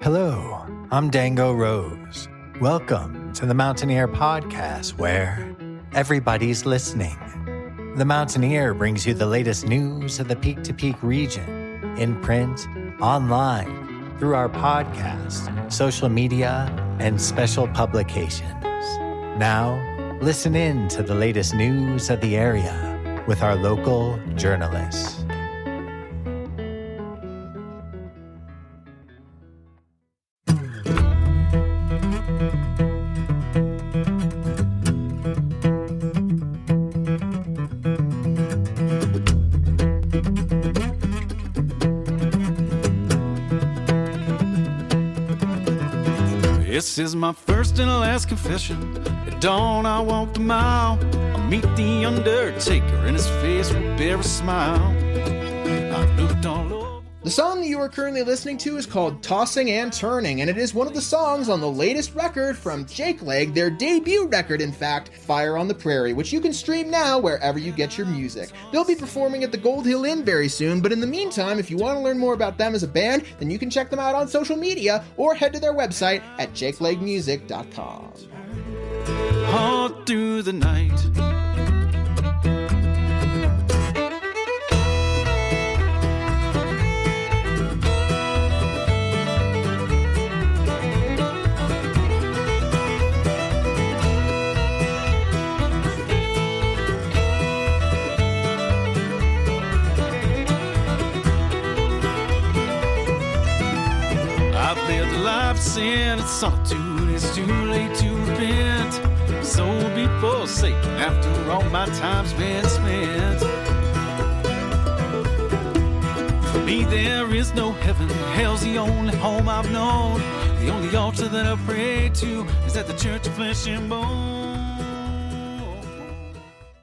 Hello, I'm Dango Rose. Welcome to the Mountaineer Podcast, where everybody's listening. The Mountaineer brings you the latest news of the Peak to Peak region, in print, online, through our podcast, social media, and special publications. Now, listen in to the latest news of the area with our local journalists. This is my first and last confession. At dawn I walked a mile. I meet the undertaker and his face will bear a smile. I looked all over. The song that you are currently listening to is called Tossing and Turning, and it is one of the songs on the latest record from Jake Leg, their debut record, in fact, Fire on the Prairie, which you can stream now wherever you get your music. They'll be performing at the Gold Hill Inn very soon, but in the meantime, if you want to learn more about them as a band, then you can check them out on social media or head to their website at jakelegmusic.com. All through the night. I've lived a life of sin and solitude. It's too late to repent. Soul be forsaken after all my time's been spent. For me there is no heaven. Hell's the only home I've known. The only altar that I pray to is at the Church of Flesh and Bone.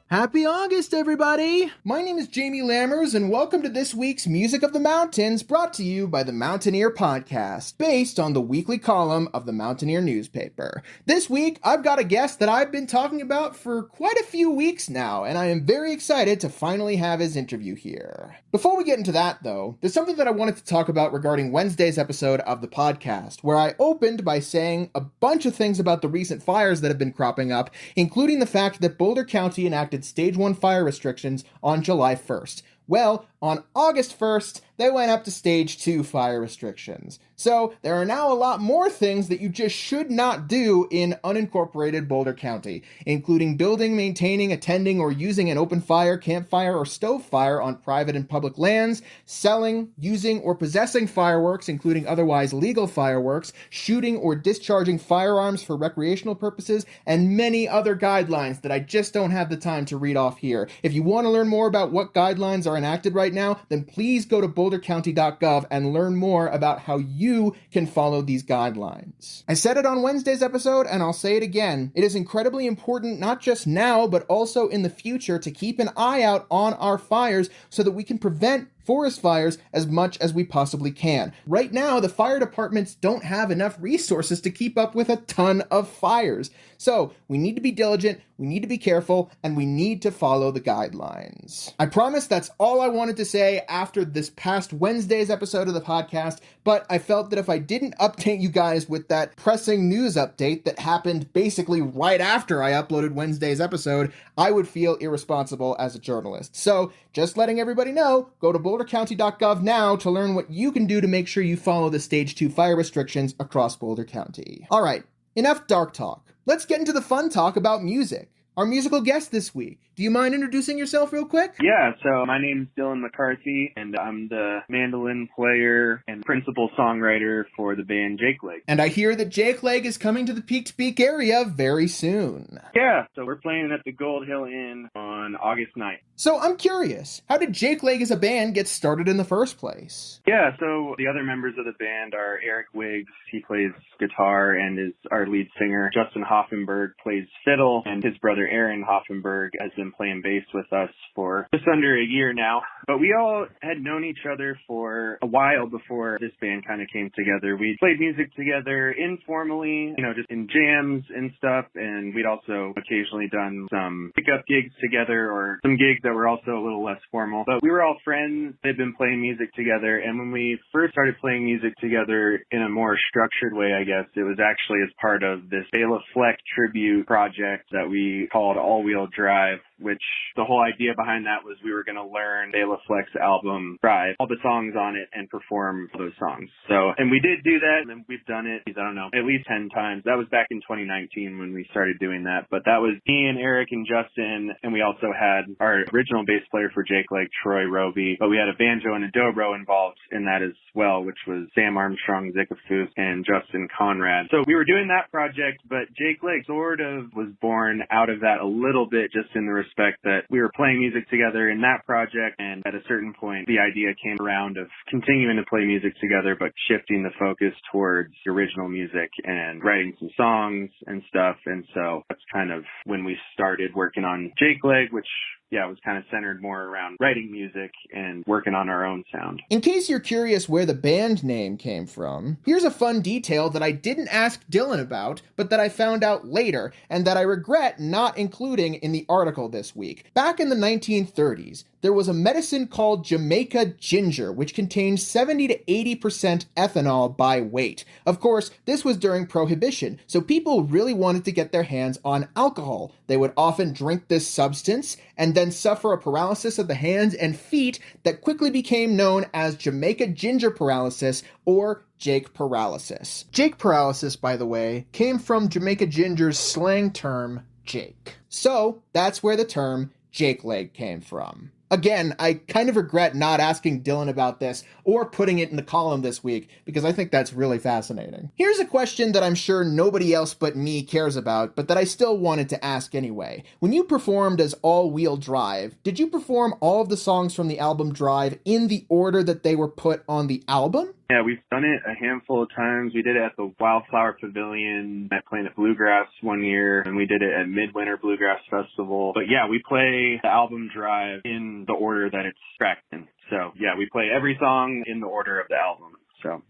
Happy August, everybody! My name is Jamie Lammers, and welcome to this week's Music of the Mountains, brought to you by the Mountaineer Podcast, based on the weekly column of the Mountaineer newspaper. This week, I've got a guest that I've been talking about for quite a few weeks now, and I am very excited to finally have his interview here. Before we get into that, though, there's something that I wanted to talk about regarding Wednesday's episode of the podcast, where I opened by saying a bunch of things about the recent fires that have been cropping up, including the fact that Boulder County enacted Stage 1 fire restrictions on July 1st. Well, on August 1st, they went up to Stage 2 fire restrictions. So, there are now a lot more things that you just should not do in unincorporated Boulder County, including building, maintaining, attending, or using an open fire, campfire, or stove fire on private and public lands, selling, using, or possessing fireworks, including otherwise legal fireworks, shooting or discharging firearms for recreational purposes, and many other guidelines that I just don't have the time to read off here. If you want to learn more about what guidelines are enacted right now, then please go to bouldercounty.gov and learn more about how you can follow these guidelines. I said it on Wednesday's episode, and I'll say it again. It is incredibly important, not just now, but also in the future, to keep an eye out on our fires so that we can prevent forest fires as much as we possibly can. Right now, the fire departments don't have enough resources to keep up with a ton of fires. So, we need to be diligent, we need to be careful, and we need to follow the guidelines. I promise that's all I wanted to say after this past Wednesday's episode of the podcast, but I felt that if I didn't update you guys with that pressing news update that happened basically right after I uploaded Wednesday's episode, I would feel irresponsible as a journalist. So, just letting everybody know, go to bouldercounty.gov now to learn what you can do to make sure you follow the Stage 2 fire restrictions across Boulder County. All right, enough dark talk. Let's get into the fun talk about music. Our musical guest this week. Do you mind introducing yourself real quick? Yeah, so my name's Dylan McCarthy, and I'm the mandolin player and principal songwriter for the band Jake Leg. And I hear that Jake Leg is coming to the Peak to Peak area very soon. Yeah, so we're playing at the Gold Hill Inn on August 9th. So I'm curious, how did Jake Leg as a band get started in the first place? Yeah, so the other members of the band are Eric Wiggs, he plays guitar and is our lead singer. Justin Hoffenberg plays fiddle, and his brother brother Aaron Hoffenberg has been playing bass with us for just under a year now. But we all had known each other for a while before this band kind of came together. We played music together informally, just in jams and stuff. And we'd also occasionally done some pickup gigs together or some gigs that were also a little less formal. But we were all friends. They'd been playing music together. And when we first started playing music together in a more structured way, I guess, it was actually as part of this Béla Fleck tribute project that we called All Wheel Drive, which the whole idea behind that was we were going to learn Béla Fleck's album Drive, all the songs on it, and perform those songs. And we did do that, and we've done it, I don't know, at least 10 times. That was back in 2019 when we started doing that. But that was me and Eric and Justin, and we also had our original bass player for Jake Lake, Troy Robey, but we had a banjo and a dobro involved in that as well, which was Sam Armstrong-Zickefoose and Justin Konrad. So we were doing that project, but Jake Lake sort of was born out of that a little bit, just in the respect that we were playing music together in that project, and at a certain point the idea came around of continuing to play music together but shifting the focus towards original music and writing some songs and stuff. And so that's kind of when we started working on Jake Lake, which was kind of centered more around writing music and working on our own sound. In case you're curious where the band name came from, here's a fun detail that I didn't ask Dylan about, but that I found out later, and that I regret not including in the article this week. Back in the 1930s, there was a medicine called Jamaica ginger, which contained 70 to 80% ethanol by weight. Of course, this was during Prohibition, so people really wanted to get their hands on alcohol. They would often drink this substance and then suffer a paralysis of the hands and feet that quickly became known as Jamaica ginger paralysis or Jake paralysis. Jake paralysis, by the way, came from Jamaica ginger's slang term, Jake. So that's where the term Jake Leg came from. Again, I kind of regret not asking Dylan about this or putting it in the column this week because I think that's really fascinating. Here's a question that I'm sure nobody else but me cares about, but that I still wanted to ask anyway. When you performed as All Wheel Drive, did you perform all of the songs from the album Drive in the order that they were put on the album? Yeah, we've done it a handful of times. We did it at the Wildflower Pavilion at Planet Bluegrass one year, and we did it at Midwinter Bluegrass Festival. But yeah, we play the album Drive in the order that it's tracked in. So yeah, we play every song in the order of the album.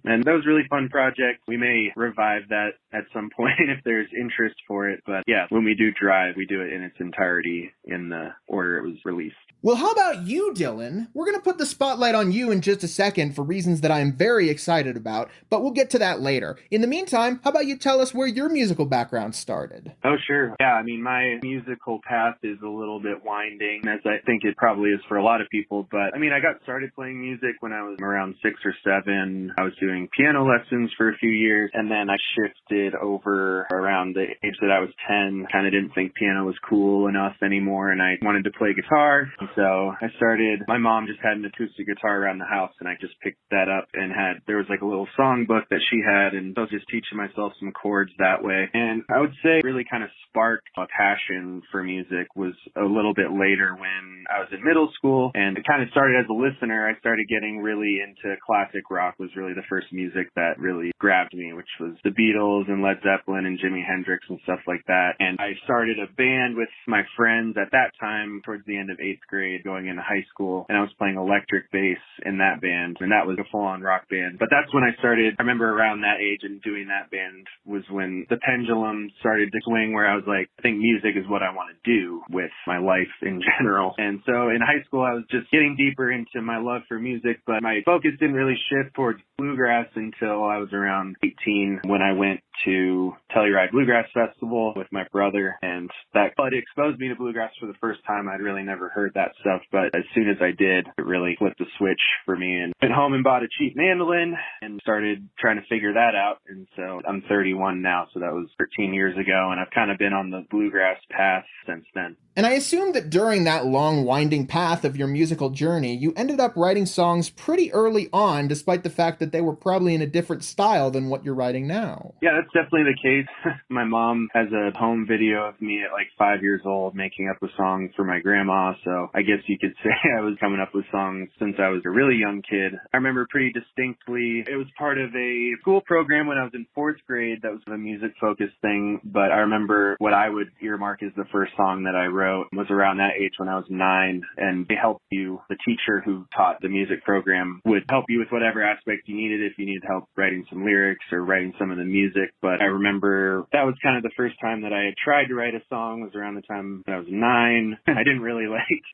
And that was a really fun project. We may revive that at some point if there's interest for it. But yeah, when we do Drive, we do it in its entirety in the order it was released. Well, how about you, Dylan? We're going to put the spotlight on you in just a second for reasons that I'm very excited about, but we'll get to that later. In the meantime, how about you tell us where your musical background started? Oh, sure. Yeah, I mean, my musical path is a little bit winding, as I think it probably is for a lot of people. But I mean, I got started playing music when I was around 6 or 7. I was doing piano lessons for a few years, and then I shifted over around the age that I was 10. Kind of didn't think piano was cool enough anymore, and I wanted to play guitar. So I started, my mom just had an acoustic guitar around the house, and I just picked that up and there was like a little songbook that she had, and I was just teaching myself some chords that way. And I would say really kind of sparked a passion for music was a little bit later when I was in middle school, and it kind of started as a listener. I started getting really into classic rock, was really the first music that really grabbed me, which was the Beatles and Led Zeppelin and Jimi Hendrix and stuff like that. And I started a band with my friends at that time towards the end of 8th grade going into high school, and I was playing electric bass in that band, and that was a full-on rock band. But that's when I started, I remember around that age and doing that band was when the pendulum started to swing, where I was like, I think music is what I want to do with my life in general. And so in high school, I was just getting deeper into my love for music, but my focus didn't really shift towards bluegrass until I was around 18 when I went to Telluride Bluegrass Festival with my brother, and that exposed me to bluegrass for the first time. I'd really never heard that stuff, but as soon as I did, it really flipped the switch for me, and went home and bought a cheap mandolin and started trying to figure that out. And so I'm 31 now, so that was 13 years ago, and I've kind of been on the bluegrass path since then. And I assume that during that long, winding path of your musical journey, you ended up writing songs pretty early on, despite the fact that that they were probably in a different style than what you're writing now. Yeah, that's definitely the case. My mom has a home video of me at like 5 years old making up a song for my grandma, so I guess you could say I was coming up with songs since I was a really young kid. I remember pretty distinctly, it was part of a school program when I was in 4th grade that was a music-focused thing, but I remember what I would earmark as the first song that I wrote was around that age when I was 9, and they helped you, the teacher who taught the music program would help you with whatever aspect you needed, if you needed help writing some lyrics or writing some of the music. But I remember that was kind of the first time that I had tried to write a song, was around the time that I was 9. I didn't really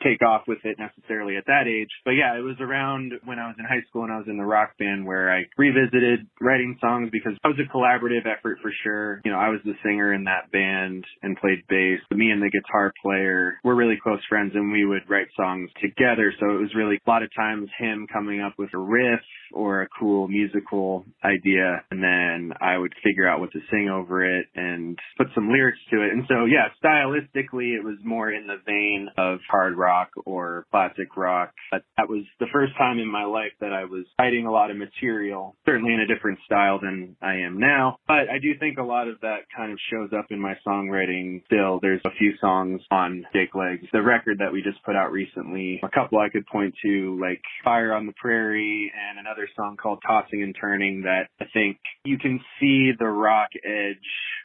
take off with it necessarily at that age. But yeah, it was around when I was in high school and I was in the rock band where I revisited writing songs, because it was a collaborative effort for sure. You know, I was the singer in that band and played bass. Me and the guitar player were really close friends, and we would write songs together. So it was really a lot of times him coming up with a riff or a cool musical idea, and then I would figure out what to sing over it and put some lyrics to it. And so, yeah, stylistically, it was more in the vein of hard rock or classic rock. But that was the first time in my life that I was writing a lot of material, certainly in a different style than I am now. But I do think a lot of that kind of shows up in my songwriting still. There's a few songs on Jake Legs, the record that we just put out recently. A couple I could point to, like Fire on the Prairie, and another song called Tossing and Turning, that I think you can see the rock edge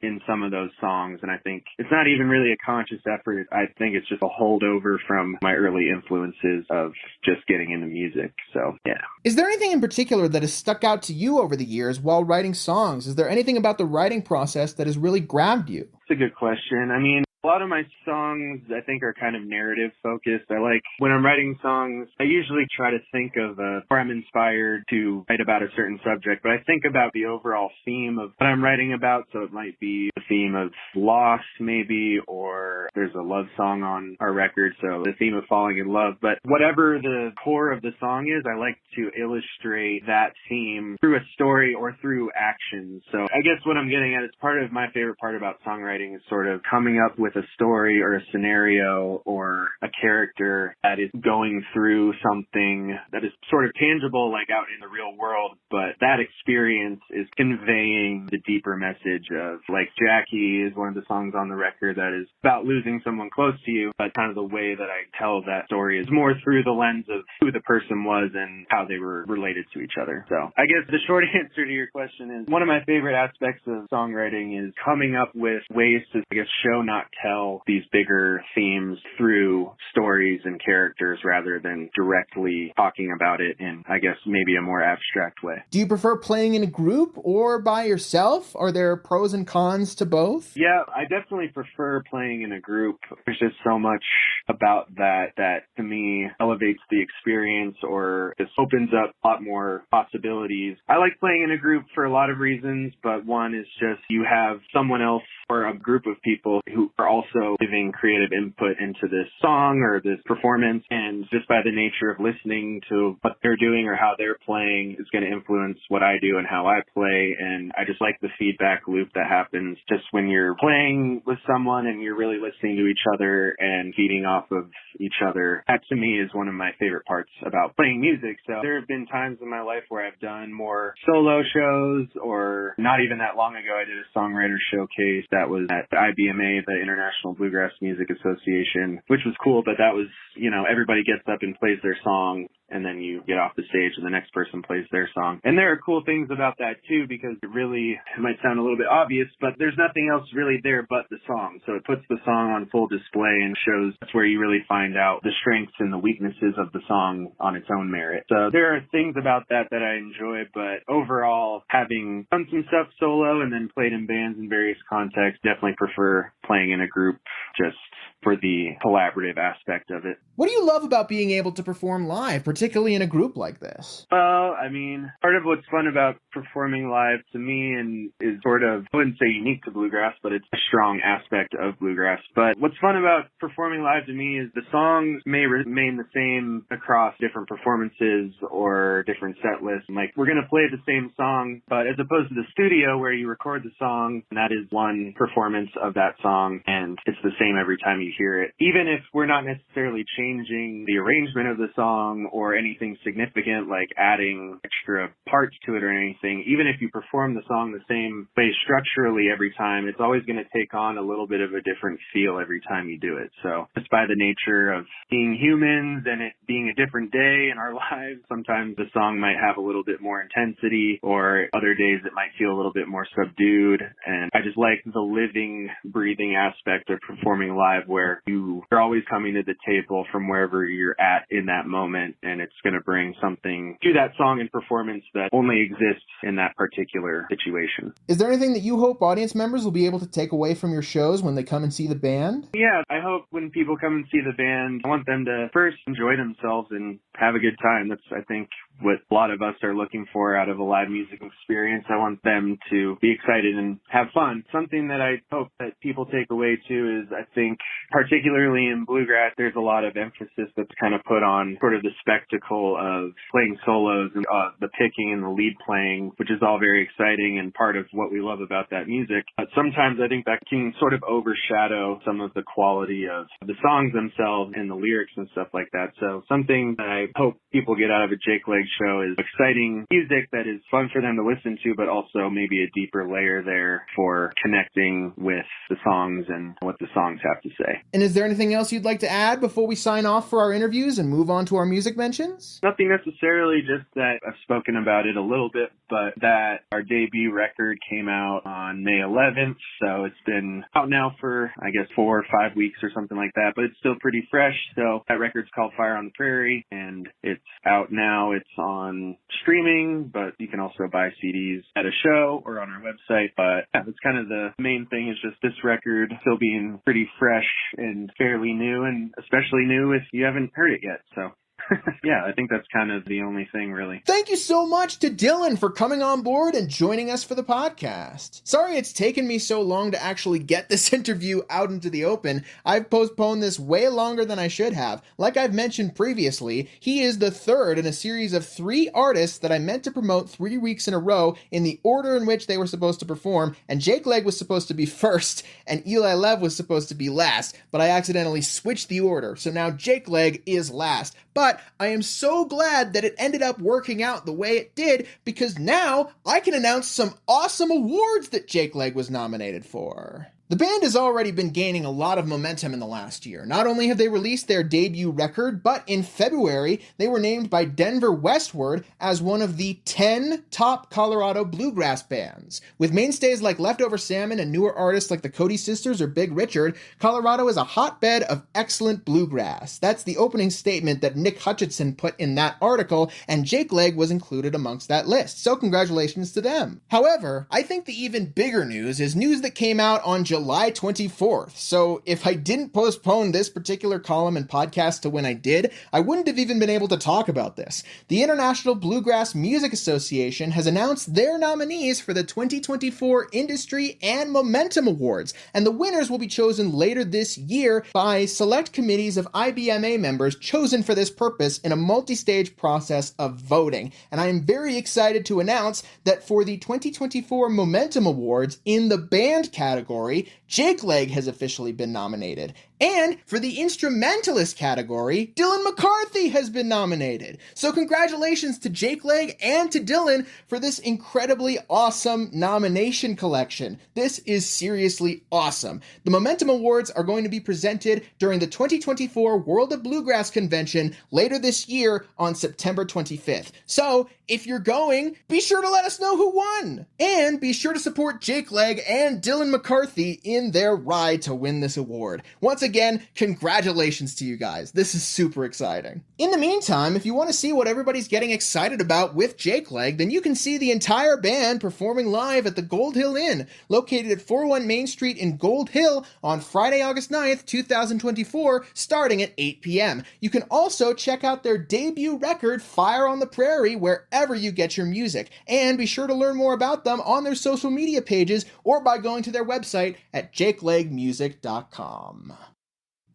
in some of those songs. And I think it's not even really a conscious effort. I think it's just a holdover from my early influences of just getting into music. So, yeah. Is there anything in particular that has stuck out to you over the years while writing songs? Is there anything about the writing process that has really grabbed you? It's a good question. I mean, a lot of my songs, I think, are kind of narrative focused. I like, when I'm writing songs, I usually try to think of or I'm inspired to write about a certain subject, but I think about the overall theme of what I'm writing about. So it might be the theme of loss, maybe, or there's a love song on our record, so the theme of falling in love. But whatever the core of the song is, I like to illustrate that theme through a story or through actions. So I guess what I'm getting at is part of my favorite part about songwriting is sort of coming up with a story or a scenario or a character that is going through something that is sort of tangible, like out in the real world, but that experience is conveying the deeper message of, like, Jackie is one of the songs on the record that is about losing someone close to you, but kind of the way that I tell that story is more through the lens of who the person was and how they were related to each other. So I guess the short answer to your question is, one of my favorite aspects of songwriting is coming up with ways to, I guess, show, not tell these bigger themes through stories and characters rather than directly talking about it in, I guess, maybe a more abstract way. Do you prefer playing in a group or by yourself? Are there pros and cons to both? Yeah, I definitely prefer playing in a group. There's just so much about that to me elevates the experience, or just opens up a lot more possibilities. I like playing in a group for a lot of reasons, but one is just you have someone else or a group of people who are also giving creative input into this song or this performance, and just by the nature of listening to what they're doing or how they're playing is going to influence what I do and how I play. And I just like the feedback loop that happens just when you're playing with someone and you're really listening to each other and feeding off of each other. That to me is one of my favorite parts about playing music. So there have been times in my life where I've done more solo shows, or not even that long ago I did a songwriter showcase that was at the IBMA, the International Bluegrass Music Association, which was cool, but that was, you know, everybody gets up and plays their song, and then you get off the stage and the next person plays their song. And there are cool things about that too, because it might sound a little bit obvious, but there's nothing else really there but the song. So it puts the song on full display and shows that's where you really find out the strengths and the weaknesses of the song on its own merit. So there are things about that I enjoy, but overall, having done some stuff solo and then played in bands in various contexts, definitely prefer playing in a group just for the collaborative aspect of it. What do you love about being able to perform live, particularly in a group like this? Well, I mean, part of what's fun about performing live to me and is sort of, I wouldn't say unique to bluegrass, but it's a strong aspect of bluegrass. But what's fun about performing live to me is the songs may remain the same across different performances or different set lists. Like, we're going to play the same song, but as opposed to the studio where you record the song, and that is one performance of that song, and it's the same every time you hear it. Even if we're not necessarily changing the arrangement of the song or for anything significant like adding extra parts to it or anything. Even if you perform the song the same way structurally every time, it's always going to take on a little bit of a different feel every time you do it. So just by the nature of being humans and it being a different day in our lives, sometimes the song might have a little bit more intensity, or other days it might feel a little bit more subdued. And I just like the living, breathing aspect of performing live, where you're always coming to the table from wherever you're at in that moment, and it's going to bring something to that song and performance that only exists in that particular situation. Is there anything that you hope audience members will be able to take away from your shows when they come and see the band? Yeah, I hope when people come and see the band, I want them to first enjoy themselves and have a good time. That's, I think, what a lot of us are looking for out of a live music experience. I want them to be excited and have fun. Something that I hope that people take away too is, I think, particularly in bluegrass, there's a lot of emphasis that's kind of put on sort of the spectacle of playing solos and the picking and the lead playing, which is all very exciting and part of what we love about that music. But sometimes I think that can sort of overshadow some of the quality of the songs themselves and the lyrics and stuff like that. So something that I hope people get out of a Jake Leg show is exciting music that is fun for them to listen to, but also maybe a deeper layer there for connecting with the songs and what the songs have to say. And is there anything else you'd like to add before we sign off for our interviews and move on to our music mentions? Nothing necessarily, just that I've spoken about it a little bit, but that our debut record came out on May 11th, so it's been out now for, I guess, 4 or 5 weeks or something like that, but it's still pretty fresh. So that record's called Fire on the Prairie, and it's out now. It's on streaming, but you can also buy CDs at a show or on our website. But yeah, that's kind of the main thing, is just this record still being pretty fresh and fairly new, and especially new if you haven't heard it yet. So yeah, I think that's kind of the only thing, really. Thank you so much to Dylan for coming on board and joining us for the podcast. Sorry it's taken me so long to actually get this interview out into the open. I've postponed this way longer than I should have. Like I've mentioned previously, he is the third in a series of 3 artists that I meant to promote 3 weeks in a row in the order in which they were supposed to perform, and Jake Leg was supposed to be first, and Eli Lev was supposed to be last, but I accidentally switched the order, so now Jake Leg is last. But I am so glad that it ended up working out the way it did, because now I can announce some awesome awards that Jake Leg was nominated for. The band has already been gaining a lot of momentum in the last year. Not only have they released their debut record, but in February, they were named by Denver Westward as one of the 10 top Colorado bluegrass bands. With mainstays like Leftover Salmon and newer artists like the Cody Sisters or Big Richard, Colorado is a hotbed of excellent bluegrass. That's the opening statement that Nick Hutchinson put in that article, and Jake Leg was included amongst that list, so congratulations to them. However, I think the even bigger news is news that came out on July 24th. So if I didn't postpone this particular column and podcast to when I did, I wouldn't have even been able to talk about this. The International Bluegrass Music Association has announced their nominees for the 2024 Industry and Momentum Awards, and the winners will be chosen later this year by select committees of IBMA members chosen for this purpose in a multi-stage process of voting. And I am very excited to announce that for the 2024 Momentum Awards in the band category, Jake Leg has officially been nominated. And for the instrumentalist category, Dylan McCarthy has been nominated. So congratulations to Jake Leg and to Dylan for this incredibly awesome nomination collection. This is seriously awesome. The Momentum Awards are going to be presented during the 2024 World of Bluegrass Convention later this year on September 25th. So if you're going, be sure to let us know who won. And be sure to support Jake Leg and Dylan McCarthy in their ride to win this award. Once again, congratulations to you guys. This is super exciting. In the meantime, if you want to see what everybody's getting excited about with Jake Leg, then you can see the entire band performing live at the Gold Hill Inn, located at 401 Main Street in Gold Hill on Friday, August 9th, 2024, starting at 8 p.m. You can also check out their debut record, Fire on the Prairie, wherever you get your music. And be sure to learn more about them on their social media pages or by going to their website at jakelegmusic.com.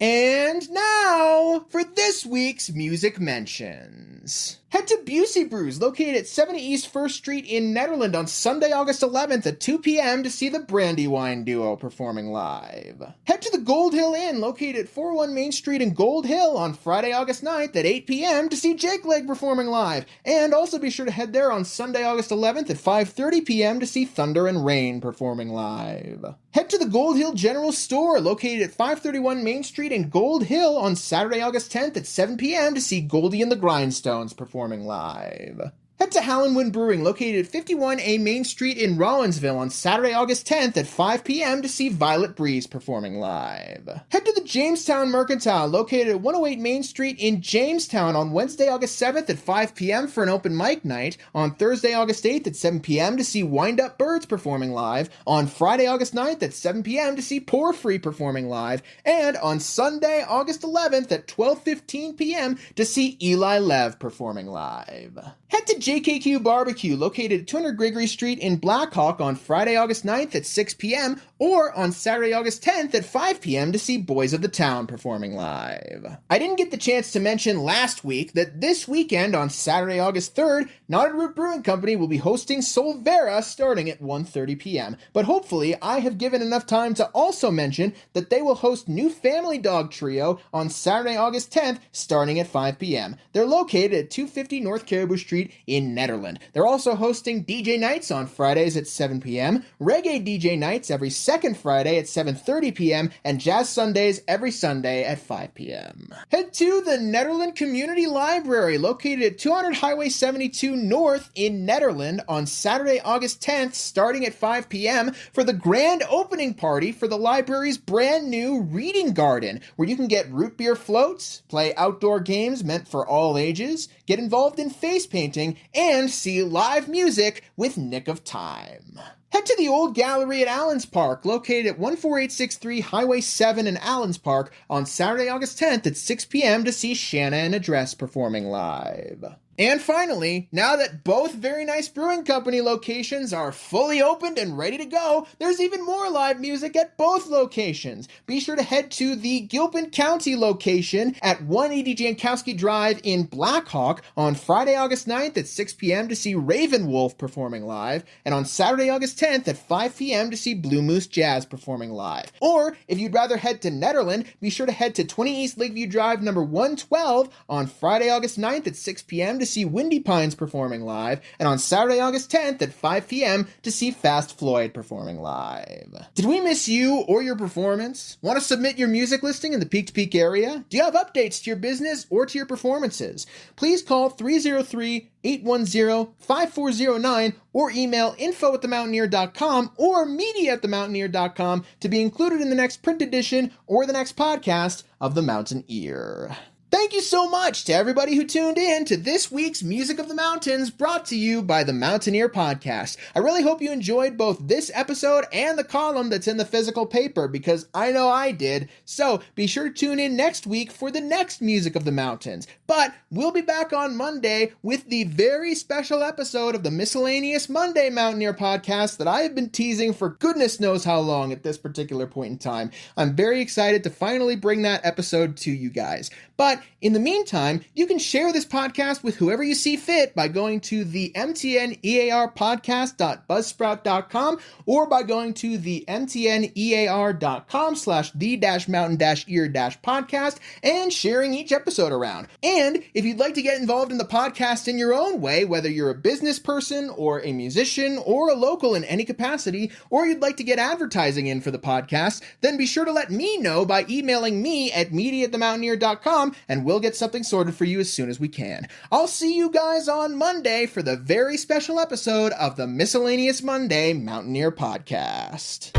And now for this week's music mentions. Head to Busey Brews, located at 70 East 1st Street in Netherland on Sunday, August 11th at 2 p.m. to see the Brandywine Duo performing live. Head to the Gold Hill Inn, located at 401 Main Street in Gold Hill on Friday, August 9th at 8 p.m. to see Jake Leg performing live. And also be sure to head there on Sunday, August 11th at 5:30 p.m. to see Thunder and Rain performing live. Head to the Gold Hill General Store, located at 531 Main Street in Gold Hill on Saturday, August 10th at 7 p.m. to see Goldie and the Grindstones performing live. Head to Hallenwood Brewing, located at 51A Main Street in Rollinsville on Saturday, August 10th at 5 p.m. to see Violet Breeze performing live. Head to the Jamestown Mercantile, located at 108 Main Street in Jamestown on Wednesday, August 7th at 5 p.m. for an open mic night, on Thursday, August 8th at 7 p.m. to see Wind Up Birds performing live, on Friday, August 9th at 7 p.m. to see Pour Free performing live, and on Sunday, August 11th at 12:15 p.m. to see Eli Lev performing live. Head to JKQ Barbecue, located at 200 Gregory Street in Blackhawk on Friday, August 9th at 6 p.m. or on Saturday, August 10th at 5 p.m. to see Boys of the Town performing live. I didn't get the chance to mention last week that this weekend on Saturday, August 3rd, Knotted Root Brewing Company will be hosting Solvera starting at 1:30 p.m. But hopefully I have given enough time to also mention that they will host New Family Dog Trio on Saturday, August 10th starting at 5 p.m. They're located at 250 North Caribou Street in Netherland. They're also hosting DJ nights on Fridays at 7 p.m., reggae DJ nights every second Friday at 7:30 p.m., and jazz Sundays every Sunday at 5 p.m. Head to the Netherland Community Library, located at 200 Highway 72 North in Netherland on Saturday, August 10th, starting at 5 p.m. for the grand opening party for the library's brand new Reading Garden, where you can get root beer floats, play outdoor games meant for all ages, get involved in face painting, and see live music with Nick of Time. Head to the Old Gallery at Allens Park, located at 14863 Highway 7 in Allens Park on Saturday, August 10th at 6 p.m. to see Shanna and Address performing live. And finally, now that both Very Nice Brewing Company locations are fully opened and ready to go, there's even more live music at both locations. Be sure to head to the Gilpin County location at 180 Jankowski Drive in Blackhawk on Friday, August 9th at 6 p.m. to see Raven Wolf performing live, and on Saturday, August 10th at 5 p.m. to see Blue Moose Jazz performing live. Or, if you'd rather head to Netherland, be sure to head to 20 East Lakeview Drive number 112 on Friday, August 9th at 6 p.m. to see Windy Pines performing live, and on Saturday, August 10th at 5 p.m. to see Fast Floyd performing live. Did we miss you or your performance? Want to submit your music listing in the Peak to Peak area? Do you have updates to your business or to your performances? Please call 303-810-5409 or email info@themountaineer.com or media@themountaineer.com to be included in the next print edition or the next podcast of The Mountain Ear. Thank you so much to everybody who tuned in to this week's Music of the Mountains, brought to you by the Mountaineer Podcast. I really hope you enjoyed both this episode and the column that's in the physical paper, because I know I did. So be sure to tune in next week for the next Music of the Mountains. But we'll be back on Monday with the very special episode of the Miscellaneous Monday Mountaineer Podcast that I have been teasing for goodness knows how long at this particular point in time. I'm very excited to finally bring that episode to you guys. But in the meantime, you can share this podcast with whoever you see fit by going to the mtnearpodcast.buzzsprout.com or by going to the mtnear.com/the-mountain-ear-podcast and sharing each episode around. And if you'd like to get involved in the podcast in your own way, whether you're a business person or a musician or a local in any capacity, or you'd like to get advertising in for the podcast, then be sure to let me know by emailing me at media@themountaineer.com, and we'll get something sorted for you as soon as we can. I'll see you guys on Monday for the very special episode of the Miscellaneous Monday Mountaineer Podcast.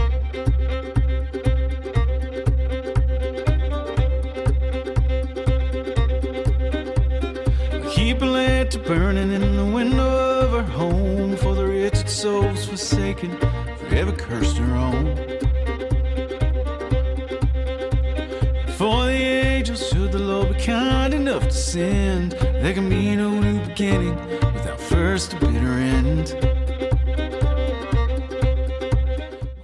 Keep a lantern burning in the window of her home, for the wretched souls forsaken, forever cursed her own. For the angels, should the Lord be kind enough to send, there can be no new beginning without first a bitter end.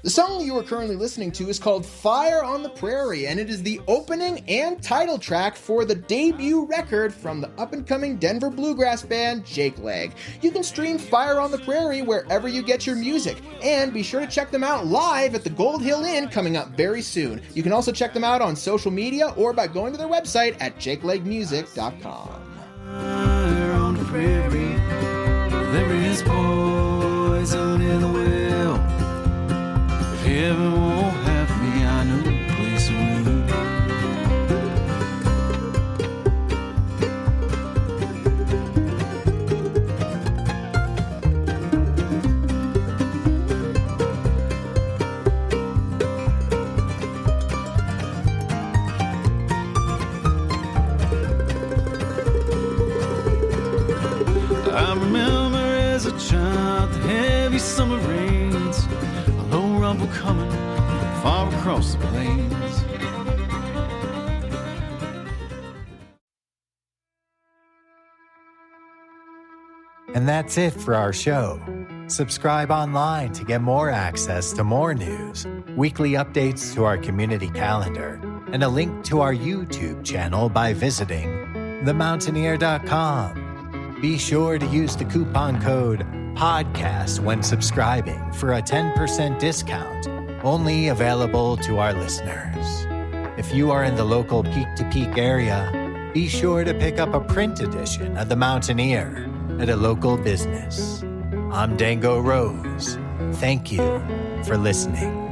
The song you you are currently listening to is called Fire on the Prairie, and it is the opening and title track for the debut record from the up-and-coming Denver bluegrass band Jake Leg. You can stream Fire on the Prairie wherever you get your music, and be sure to check them out live at the Gold Hill Inn coming up very soon. You can also check them out on social media or by going to their website at jakelegmusic.com. Fire on the prairie, there is poison in the well. If heaven won't have me, I know a place will. I remember as a child the heavy summer rains, a low rumble coming from far across the plains. And that's it for our show. Subscribe online to get more access to more news, weekly updates to our community calendar, and a link to our YouTube channel by visiting themountaineer.com. Be sure to use the coupon code PODCAST when subscribing for a 10% discount, only available to our listeners. If you are in the local Peak-to-Peak area, be sure to pick up a print edition of The Mountaineer at a local business. I'm Dango Rose. Thank you for listening.